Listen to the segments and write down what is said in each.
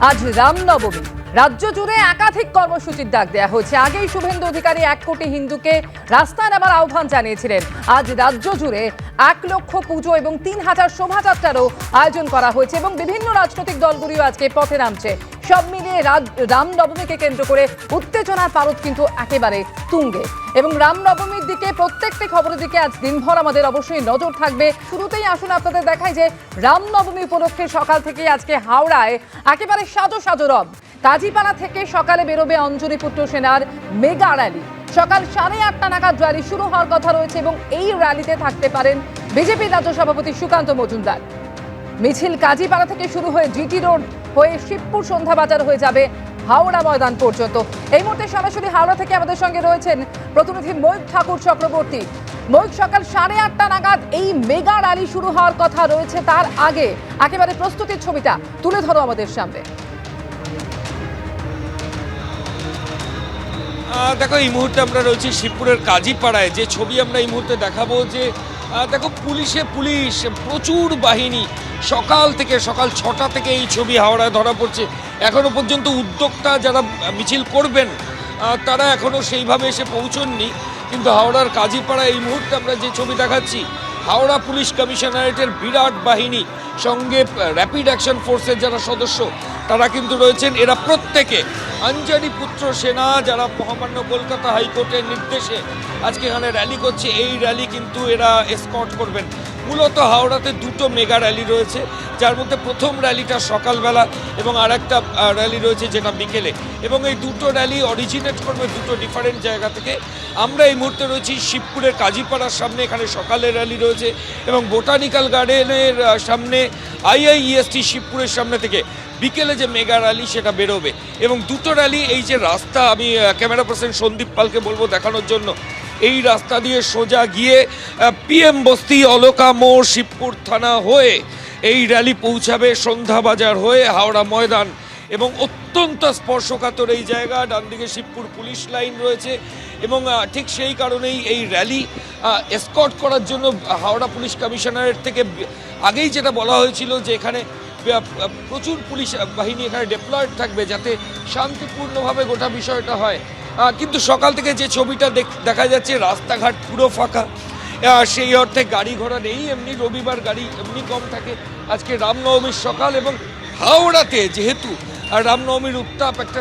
আজ রামনবমী। রাজ্য জুড়ে একাধিক কর্মসূচির ডাক দেওয়া হয়েছে। আগেই শুভেন্দু অধিকারী 1 কোটি হিন্দুকে রাস্তায় নামার আহ্বান জানিয়েছিলেন। আজ রাজ্য জুড়ে 1 লক্ষ পুজো এবং 3000 শোভাযাত্রারও আয়োজন করা হয়েছে এবং বিভিন্ন রাজনৈতিক দলগুলিও আজকে পথে নামছে। সব মিলিয়ে রামনবমীকে কেন্দ্র করে উত্তেজনার পারদ কিন্তু একেবারে তুঙ্গে এবং রামনবমীর দিকে প্রত্যেকটি খবরের দিকে আজ দিনভর আমাদের অবশ্যই নজর থাকবে। শুরুতেই আসুন আপনাদের দেখাই যে রামনবমী উপলক্ষে সকাল থেকে আজকে হাওড়ায় একেবারে সাজো সাজো রব। কাজীপাড়া থেকে সকালে বেরোবে অঞ্জনীপুত্র সেনার মেগা র্যালি। সকাল 8:30 নাগাদ র্যালি শুরু হওয়ার কথা রয়েছে এবং এই র্যালিতে থাকতে পারেন বিজেপির রাজ্য সভাপতি সুকান্ত মজুমদার। মিছিল কাজীপাড়া থেকে শুরু হয়ে জিটি রোড হয়ে শিবপুর সন্ধ্যা বাজার হয়ে যাবে হাওড়া ময়দান পর্যন্ত। এই মুহূর্তে সরাসরি হাওড়া থেকে আমাদের সঙ্গে রয়েছেন প্রতিনিধি ময়ূখ ঠাকুর চক্রবর্তী। ময়ূখ, সকাল 8:30 নাগাদ এই মেগা র্যালি শুরু হওয়ার কথা রয়েছে, তার আগে একেবারে প্রস্তুতির ছবিটা তুলে ধরো আমাদের সামনে। দেখো, এই মুহূর্তে আমরা রয়েছি শিবপুরের কাজীপাড়ায়। যে ছবি আমরা এই মুহূর্তে দেখাবো, যে দেখো পুলিশ প্রচুর বাহিনী সকাল 6টা থেকে এই ছবি হাওড়ায় ধরা পড়ছে। এখনো পর্যন্ত উদ্যোক্তা যারা মিছিল করবেন তারা এখনো সেইভাবে এসে পৌঁছননি, কিন্তু হাওড়ার কাজীপাড়া এই মুহূর্তে আমরা যে ছবি দেখাচ্ছি, হাওড়া পুলিশ কমিশনারেটের বিরাট বাহিনী, সঙ্গে র্যাপিড অ্যাকশন ফোর্সের যারা সদস্য তারা কিন্তু রয়েছেন। এরা প্রত্যেকে অঞ্জনীপুত্র সেনা, যারা মহামান্য কলকাতা হাইকোর্টের নির্দেশে আজকে এখানে র্যালি করছে, এই র্যালি কিন্তু এরা এসকর্ট করবেন। মূলত হাওড়াতে 2টো মেগা র্যালি রয়েছে, যার মধ্যে প্রথম র্যালিটা সকালবেলা এবং আরেকটা র্যালি রয়েছে যেটা বিকেলে, এবং এই 2টো র্যালি অরিজিনেট করবে 2টো ডিফারেন্ট জায়গা থেকে। আমরা এই মুহূর্তে রয়েছি শিবপুরের কাজীপাড়ার সামনে, এখানে সকালের র্যালি রয়েছে এবং বোটানিক্যাল গার্ডেনের সামনে IIEST শিবপুরের সামনে থেকে বিকেলে যে মেগা র্যালি সেটা বেরোবে। এবং 2টো র্যালি, এই যে রাস্তা, আমি ক্যামেরা পার্সন সন্দীপ পালকে বলবো দেখানোর জন্য, এই রাস্তা দিয়ে সোজা গিয়ে PM বস্তি, অলকা মোড়, শিবপুর থানা হয়ে এই র্যালি পৌঁছাবে সন্ধ্যা বাজার হয়ে হাওড়া ময়দান। এবং অত্যন্ত স্পর্শকাতর এই জায়গা, ডান দিকে শিবপুর পুলিশ লাইন রয়েছে এবং ঠিক সেই কারণেই এই র্যালি এসকর্ট করার জন্য হাওড়া পুলিশ কমিশনারেট থেকে আগেই যেটা বলা হয়েছিল যে এখানে প্রচুর পুলিশ বাহিনী এখানে ডেপ্লয়েড থাকবে যাতে শান্তিপূর্ণভাবে গোটা বিষয়টা হয়। কিন্তু সকাল থেকে যে ছবিটা দেখা যাচ্ছে, রাস্তাঘাট পুরো ফাঁকা, সেই অর্থে গাড়ি ঘোড়া নেই। এমনি রবিবার গাড়ি এমনি কম থাকে। আজকে রামনবমীর সকাল এবং হাওড়াতে যেহেতু রামনবমীর উত্তাপ একটা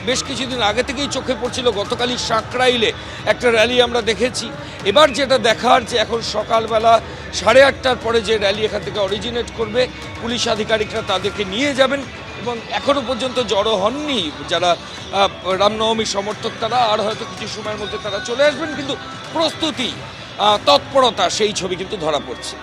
বেশ কিছুদিন আগে থেকেই চোখে পড়ছিল। গতকালই সাঁকরাইলে একটা র্যালি আমরা দেখেছি। এবার যেটা দেখার, যে এখন সকালবেলা 8:30টার পরে যে র্যালি এখান থেকে অরিজিনেট করবে, পুলিশ আধিকারিকরা তাদেরকে নিয়ে যাবেন এবং এখনও পর্যন্ত জড়ো হননি যারা রামনবমীর সমর্থক, তারা আর হয়তো কিছু সময়ের মধ্যে তারা চলে আসবেন, কিন্তু প্রস্তুতি, তৎপরতা, সেই ছবি কিন্তু ধরা পড়ছে।